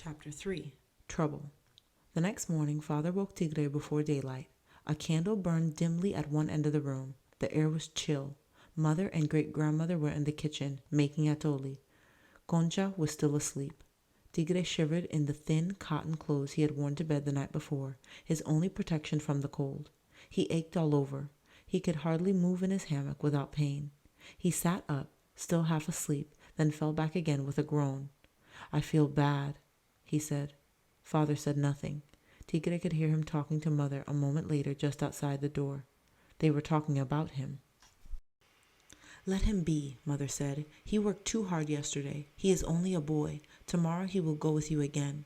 Chapter 3. Trouble. The next morning, Father woke Tigre before daylight. A candle burned dimly at one end of the room. The air was chill. Mother and great-grandmother were in the kitchen, making atole. Concha was still asleep. Tigre shivered in the thin cotton clothes he had worn to bed the night before, his only protection from the cold. He ached all over. He could hardly move in his hammock without pain. He sat up, still half asleep, then fell back again with a groan. "I feel bad," he said. Father said nothing. Tigre could hear him talking to Mother a moment later just outside the door. They were talking about him. "Let him be," Mother said. "He worked too hard yesterday. He is only a boy. Tomorrow he will go with you again."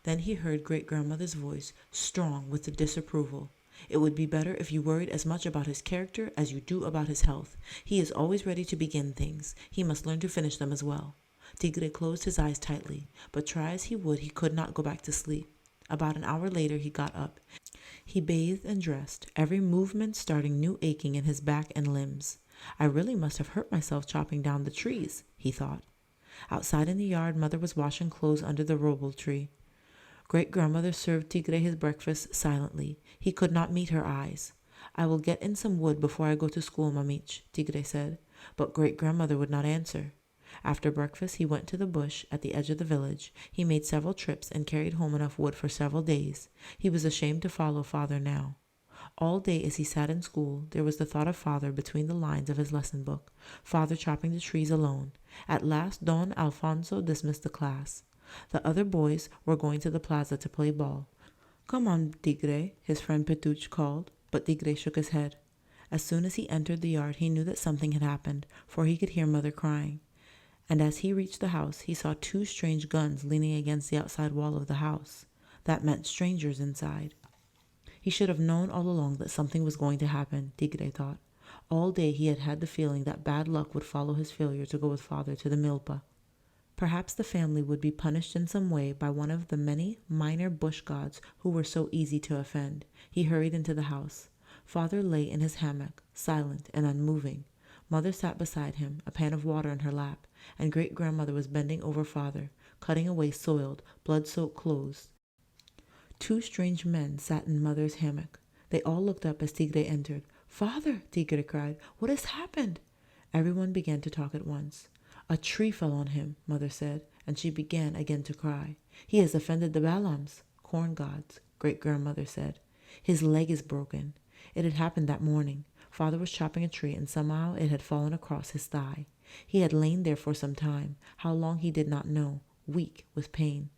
Then he heard great-grandmother's voice, strong with the disapproval. "It would be better if you worried as much about his character as you do about his health. He is always ready to begin things. He must learn to finish them as well." Tigre closed his eyes tightly, but try as he would, he could not go back to sleep. About an hour later, he got up. He bathed and dressed, every movement starting new aching in his back and limbs. "I really must have hurt myself chopping down the trees," he thought. Outside in the yard, Mother was washing clothes under the roble tree. Great-grandmother served Tigre his breakfast silently. He could not meet her eyes. "I will get in some wood before I go to school, Mamich," Tigre said, but great-grandmother would not answer. After breakfast, he went to the bush at the edge of the village. He made several trips and carried home enough wood for several days. He was ashamed to follow Father now. All day as he sat in school, there was the thought of Father between the lines of his lesson book, Father chopping the trees alone. At last Don Alfonso dismissed the class. The other boys were going to the plaza to play ball. "Come on, Tigre," his friend Petuch called, but Tigre shook his head. As soon as he entered the yard, he knew that something had happened, for he could hear Mother crying. And as he reached the house, he saw two strange guns leaning against the outside wall of the house. That meant strangers inside. He should have known all along that something was going to happen, Tigre thought. All day he had had the feeling that bad luck would follow his failure to go with Father to the milpa. Perhaps the family would be punished in some way by one of the many minor bush gods who were so easy to offend. He hurried into the house. Father lay in his hammock, silent and unmoving. Mother sat beside him, a pan of water in her lap, and great-grandmother was bending over Father, cutting away soiled, blood-soaked clothes. Two strange men sat in Mother's hammock. They all looked up as Tigre entered. "Father!" Tigre cried. "What has happened?" Everyone began to talk at once. "A tree fell on him," Mother said, and she began again to cry. "He has offended the Balams," corn gods, great-grandmother said. "His leg is broken." It had happened that morning. Father was chopping a tree, and somehow it had fallen across his thigh. He had lain there for some time, how long he did not know, weak with pain.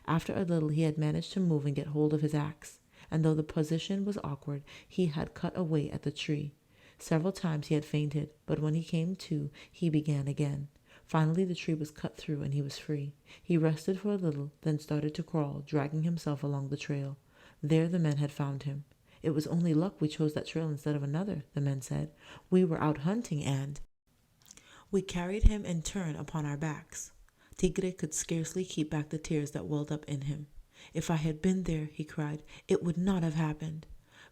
After a little he had managed to move and get hold of his axe, and though the position was awkward, he had cut away at the tree. Several times he had fainted, but when he came to, he began again. Finally the tree was cut through and he was free. He rested for a little, then started to crawl, dragging himself along the trail. There the men had found him. "It was only luck we chose that trail instead of another," the men said. "We were out hunting and we carried him in turn upon our backs." Tigre could scarcely keep back the tears that welled up in him. "If I had been there," he cried, "it would not have happened."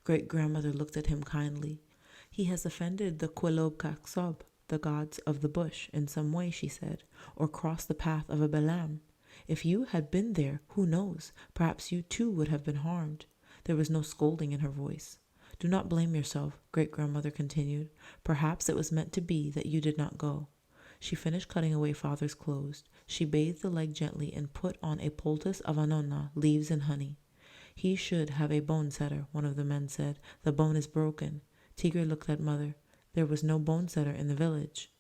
Great-grandmother looked at him kindly. "He has offended the Quelobcaxob, the gods of the bush, in some way," she said, "or crossed the path of a Balam. If you had been there, who knows, perhaps you too would have been harmed." There was no scolding in her voice. "Do not blame yourself," great-grandmother continued. "Perhaps it was meant to be that you did not go." She finished cutting away Father's clothes. She bathed the leg gently and put on a poultice of anona, leaves and honey. "He should have a bone setter," one of the men said. "The bone is broken." Tigre looked at Mother. There was no bone setter in the village.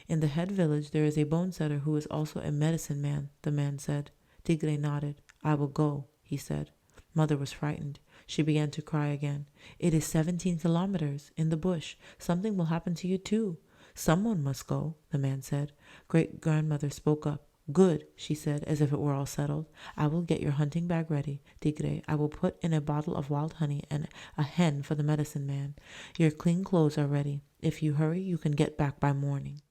"In the head village there is a bone setter who is also a medicine man," the man said. Tigre nodded. "I will go," he said. Mother was frightened. She began to cry again. "It is 17 kilometers, in the bush. Something will happen to you too." "Someone must go," the man said. Great-grandmother spoke up. "Good," she said, as if it were all settled. "I will get your hunting bag ready, Tigre. I will put in a bottle of wild honey and a hen for the medicine man. Your clean clothes are ready. If you hurry, you can get back by morning."